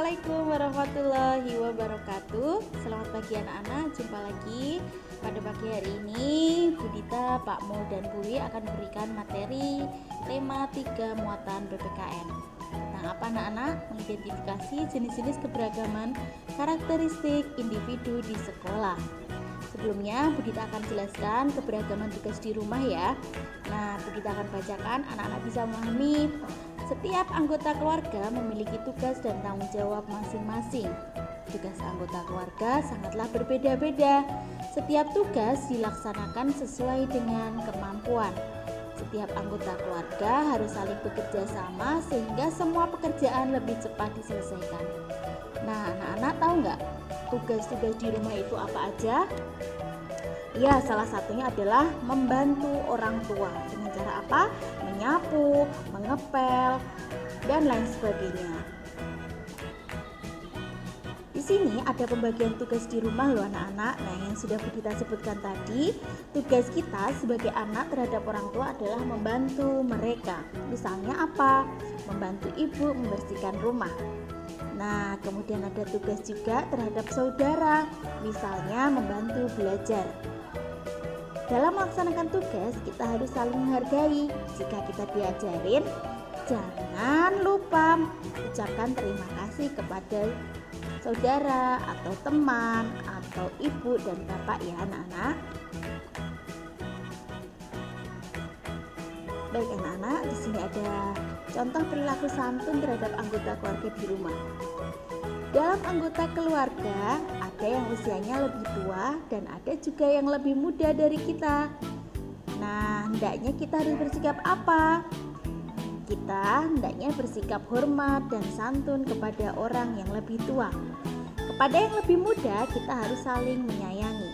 Assalamualaikum warahmatullahi wabarakatuh. Selamat pagi anak-anak, jumpa lagi. Pada pagi hari ini Budita, Pak Mo, dan Bui akan memberikan materi tema 3 muatan PPKN. Tentang apa anak-anak? Mengidentifikasi jenis-jenis keberagaman karakteristik individu di sekolah. Sebelumnya Budita akan jelaskan keberagaman tugas di rumah ya. Nah, Budita akan bacakan, anak-anak bisa memahami. Setiap anggota keluarga memiliki tugas dan tanggung jawab masing-masing. Tugas anggota keluarga sangatlah berbeda-beda. Setiap tugas dilaksanakan sesuai dengan kemampuan. Setiap anggota keluarga harus saling bekerja sama sehingga semua pekerjaan lebih cepat diselesaikan. Nah, anak-anak tahu nggak tugas-tugas di rumah itu apa aja? Ya, salah satunya adalah membantu orang tua. Dengan cara apa? Menyapu, mengepel, dan lain sebagainya. Di sini ada pembagian tugas di rumah loh anak-anak. Nah, yang sudah Budita sebutkan tadi, tugas kita sebagai anak terhadap orang tua adalah membantu mereka. Misalnya apa? Membantu ibu membersihkan rumah. Nah, kemudian ada tugas juga terhadap saudara, misalnya membantu belajar. Dalam melaksanakan tugas, kita harus saling menghargai. Jika kita diajarin, jangan lupa ucapkan terima kasih kepada saudara atau teman atau ibu dan bapak ya anak-anak. Baik anak-anak, di sini ada contoh perilaku santun terhadap anggota keluarga di rumah. Dalam anggota keluarga ada yang usianya lebih tua dan ada juga yang lebih muda dari kita. Nah, hendaknya kita harus bersikap apa? Kita hendaknya bersikap hormat dan santun kepada orang yang lebih tua. Kepada yang lebih muda kita harus saling menyayangi.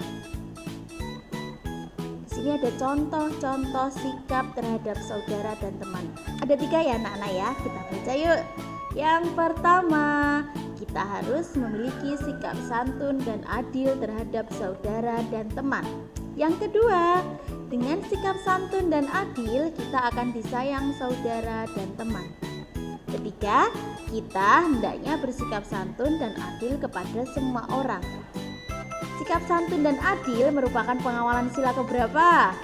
Di sini ada contoh-contoh sikap terhadap saudara dan teman. Ada 3 ya anak-anak ya, kita baca yuk. Yang pertama, kita harus memiliki sikap santun dan adil terhadap saudara dan teman. Yang kedua, dengan sikap santun dan adil, kita akan disayang saudara dan teman. Ketiga, kita hendaknya bersikap santun dan adil kepada semua orang. Sikap santun dan adil merupakan pengawalan sila keberapa?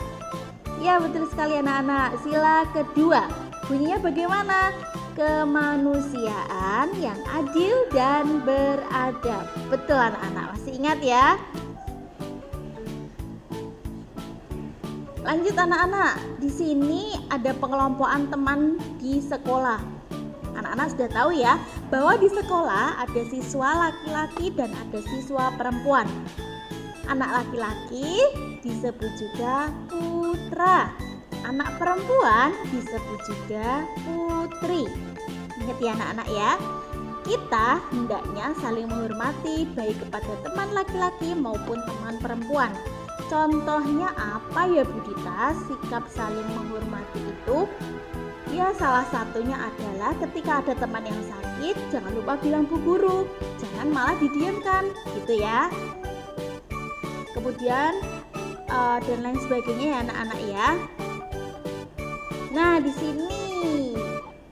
Ya, betul sekali anak-anak, sila kedua. Bunyinya bagaimana? Kemanusiaan yang adil dan beradab. Betul anak-anak, masih ingat ya? Lanjut anak-anak, di sini ada pengelompokan teman di sekolah. Anak-anak sudah tahu ya, bahwa di sekolah ada siswa laki-laki dan ada siswa perempuan. Anak laki-laki disebut juga putra. Anak perempuan disebut juga putri. Ingat ya anak-anak ya, kita hendaknya saling menghormati baik kepada teman laki-laki maupun teman perempuan. Contohnya apa ya Budita sikap saling menghormati itu? Ya, salah satunya adalah ketika ada teman yang sakit, jangan lupa bilang Bu Guru, jangan malah didiamkan gitu ya. Kemudian dan lain sebagainya ya anak-anak ya. Nah, di sini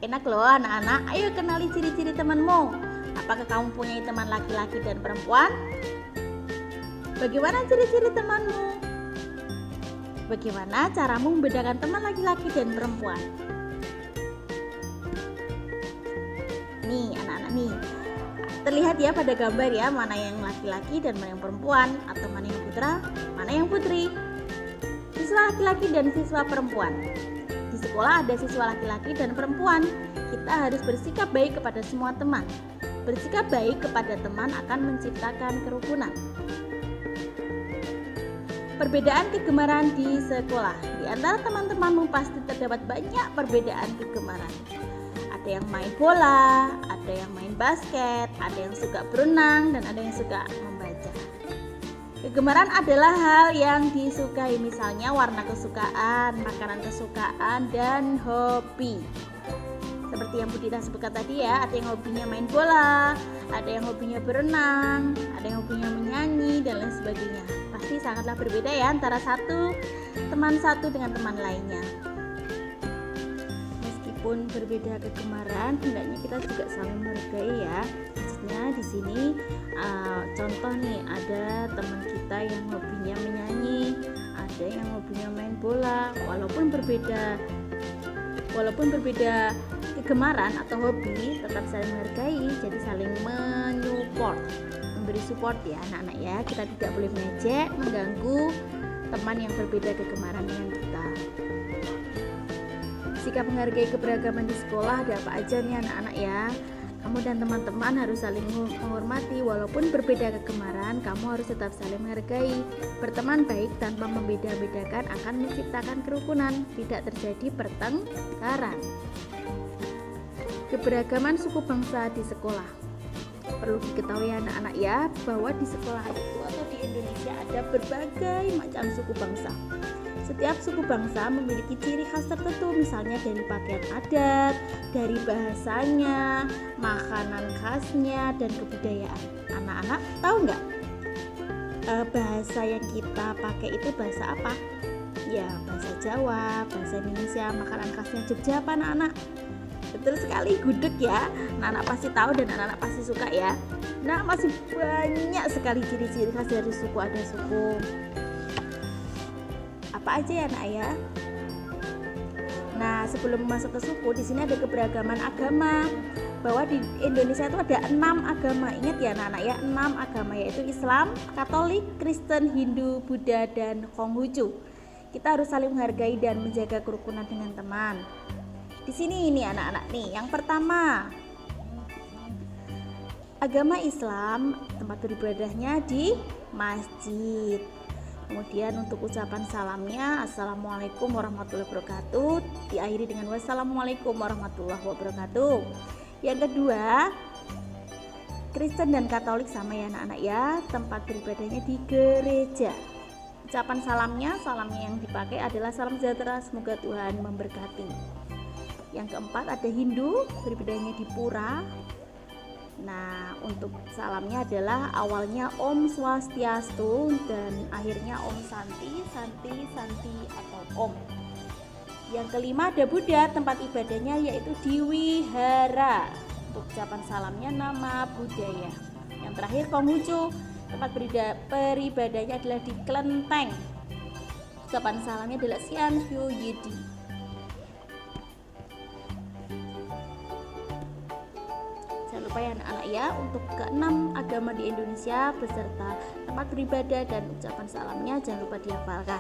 enak loh anak-anak. Ayo kenali ciri-ciri temanmu. Apakah kamu punya teman laki-laki dan perempuan? Bagaimana ciri-ciri temanmu? Bagaimana caramu membedakan teman laki-laki dan perempuan? Nih anak-anak nih, terlihat ya pada gambar ya, mana yang laki-laki dan mana yang perempuan, atau mana yang putra, mana yang putri. Siswa laki-laki dan siswa perempuan. Di sekolah ada siswa laki-laki dan perempuan. Kita harus bersikap baik kepada semua teman. Bersikap baik kepada teman akan menciptakan kerukunan. Perbedaan kegemaran di sekolah. Di antara teman-temanmu pasti terdapat banyak perbedaan kegemaran. Ada yang main bola, ada yang main basket, ada yang suka berenang, dan ada yang suka membaca. Kegemaran adalah hal yang disukai, misalnya warna kesukaan, makanan kesukaan, dan hobi. Seperti yang Budita sebutkan tadi ya, ada yang hobinya main bola, ada yang hobinya berenang, ada yang hobinya menyanyi, dan lain sebagainya. Pasti sangatlah berbeda ya antara teman satu dengan teman lainnya. Meskipun berbeda kegemaran, hendaknya kita juga saling menghargai ya. jenisnya. Di sini contoh nih, ada teman kita yang hobinya menyanyi, ada yang hobinya main bola. Walaupun berbeda kegemaran atau hobi, tetap saling menghargai, jadi saling memberi support ya anak-anak ya. Kita tidak boleh mengejek, mengganggu teman yang berbeda kegemaran dengan kita. Sikap menghargai keberagaman di sekolah ada apa aja nih anak-anak ya. Kamu dan teman-teman harus saling menghormati, walaupun berbeda kegemaran, kamu harus tetap saling menghargai. Berteman baik tanpa membeda-bedakan akan menciptakan kerukunan, tidak terjadi pertengkaran. Keberagaman suku bangsa di sekolah. Perlu diketahui anak-anak ya, bahwa di sekolah itu atau di Indonesia ada berbagai macam suku bangsa. Setiap suku bangsa memiliki ciri khas tertentu, misalnya dari pakaian adat, dari bahasanya, makanan khasnya, dan kebudayaan. Anak-anak tahu nggak bahasa yang kita pakai itu bahasa apa? Ya, bahasa Jawa, bahasa Indonesia. Makanan khasnya Jogja apa anak-anak? Betul sekali, gudeg ya. Anak-anak pasti tahu dan anak-anak pasti suka ya. Nah, masih banyak sekali ciri-ciri khas dari suku. Ada suku apa aja ya anak ya. Nah, sebelum masuk ke suku, di sini ada keberagaman agama. Bahwa di Indonesia itu ada 6 agama. Ingat ya anak-anak ya, 6 agama, yaitu Islam, Katolik, Kristen, Hindu, Buddha, dan Konghucu. Kita harus saling menghargai dan menjaga kerukunan dengan teman. Di sini ini anak-anak nih, yang pertama, agama Islam, tempat beribadahnya di masjid. Kemudian untuk ucapan salamnya, Assalamualaikum warahmatullahi wabarakatuh, diakhiri dengan Wassalamualaikum warahmatullahi wabarakatuh. Yang kedua, Kristen dan Katolik sama ya anak-anak ya, tempat beribadahnya di gereja. Ucapan salamnya yang dipakai adalah salam sejahtera, semoga Tuhan memberkati. Yang keempat ada Hindu, beribadahnya di pura. Nah, untuk salamnya adalah awalnya Om Swastiastu dan akhirnya Om Santi atau Om. Yang kelima ada Buddha, tempat ibadahnya yaitu di wihara. Untuk ucapan salamnya nama budaya. Yang terakhir Konghucu, tempat beribadahnya adalah di kelenteng. Ucapan salamnya adalah Sian Hyo Yidi. Lupa ya anak-anak ya, untuk ke-6 agama di Indonesia beserta tempat beribadah dan ucapan salamnya jangan lupa dihafalkan.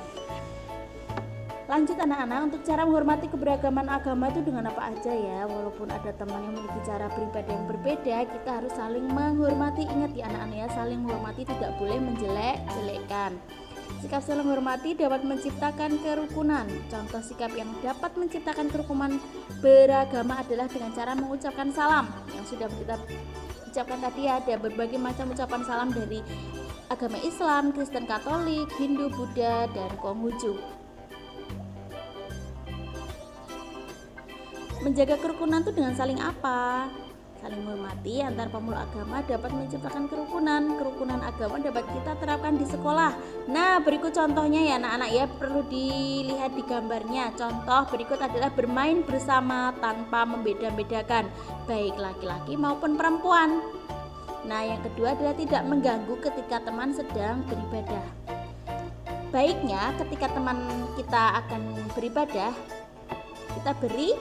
Lanjut anak-anak, untuk cara menghormati keberagaman agama itu dengan apa aja ya. Walaupun ada teman yang memiliki cara beribadah yang berbeda, kita harus saling menghormati. Ingat ya anak-anak ya, saling menghormati, tidak boleh menjelek-jelekan. Sikap saling menghormati dapat menciptakan kerukunan. Contoh sikap yang dapat menciptakan kerukunan beragama adalah dengan cara mengucapkan salam. Yang sudah kita ucapkan tadi, ada berbagai macam ucapan salam dari agama Islam, Kristen, Katolik, Hindu, Buddha, dan Konghucu. Menjaga kerukunan itu dengan saling apa? Saling menghormati antar pemeluk agama dapat menciptakan kerukunan. Kerukunan agama dapat kita terapkan di sekolah. Nah, berikut contohnya ya anak-anak ya, perlu dilihat di gambarnya. Contoh berikut adalah bermain bersama tanpa membeda-bedakan, baik laki-laki maupun perempuan. Nah, yang kedua adalah tidak mengganggu ketika teman sedang beribadah. Baiknya ketika teman kita akan beribadah, kita beri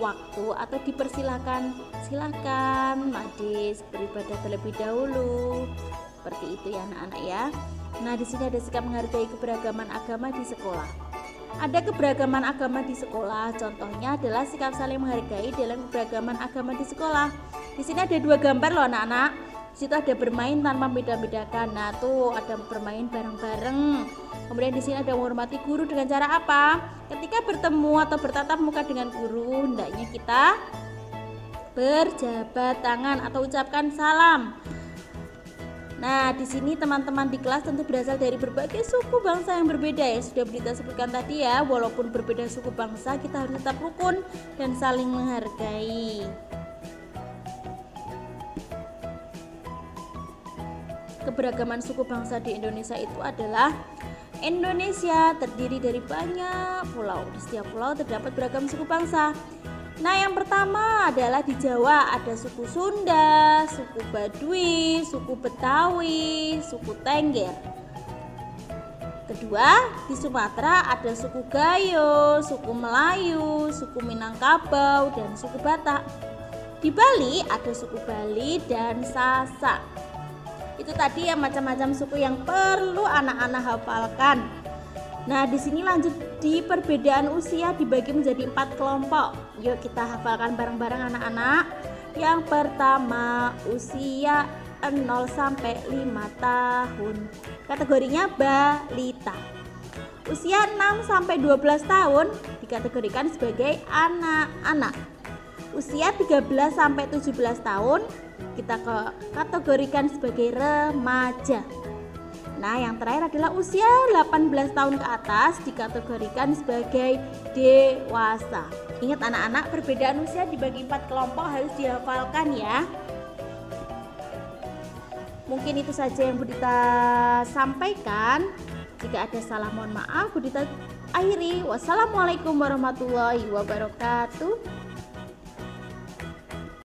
waktu atau dipersilakan, silakan Madis beribadah terlebih dahulu. Seperti itu ya anak-anak ya. Nah, di sini ada sikap menghargai keberagaman agama di sekolah. Ada keberagaman agama di sekolah, contohnya adalah sikap saling menghargai dalam keberagaman agama di sekolah. Di sini ada 2 gambar loh anak-anak. Di situ ada bermain tanpa beda-bedakan. Nah, tuh ada bermain bareng-bareng. Kemudian di sini ada menghormati guru dengan cara apa? Ketika bertemu atau bertatap muka dengan guru, hendaknya kita berjabat tangan atau ucapkan salam. Nah, di sini teman-teman di kelas tentu berasal dari berbagai suku bangsa yang berbeda ya. Sudah Budita sebutkan tadi ya, walaupun berbeda suku bangsa, kita harus tetap rukun dan saling menghargai. Keberagaman suku bangsa di Indonesia itu adalah Indonesia terdiri dari banyak pulau. Di setiap pulau terdapat beragam suku bangsa. Nah, yang pertama adalah di Jawa ada suku Sunda, suku Baduy, suku Betawi, suku Tengger. Kedua, di Sumatera ada suku Gayo, suku Melayu, suku Minangkabau, dan suku Batak. Di Bali ada suku Bali dan Sasak. Itu tadi ya macam-macam suku yang perlu anak-anak hafalkan. Nah, di sini lanjut di perbedaan usia dibagi menjadi 4 kelompok. Yuk kita hafalkan bareng-bareng anak-anak. Yang pertama, usia 0 sampai 5 tahun. Kategorinya balita. Usia 6 sampai 12 tahun dikategorikan sebagai anak-anak. Usia 13 sampai 17 tahun kita kategorikan sebagai remaja. Nah, yang terakhir adalah usia 18 tahun ke atas dikategorikan sebagai dewasa. Ingat anak-anak, perbedaan usia dibagi 4 kelompok harus dihafalkan ya. Mungkin itu saja yang Budita sampaikan. Jika ada salah mohon maaf. Budita akhiri. Wassalamualaikum warahmatullahi wabarakatuh.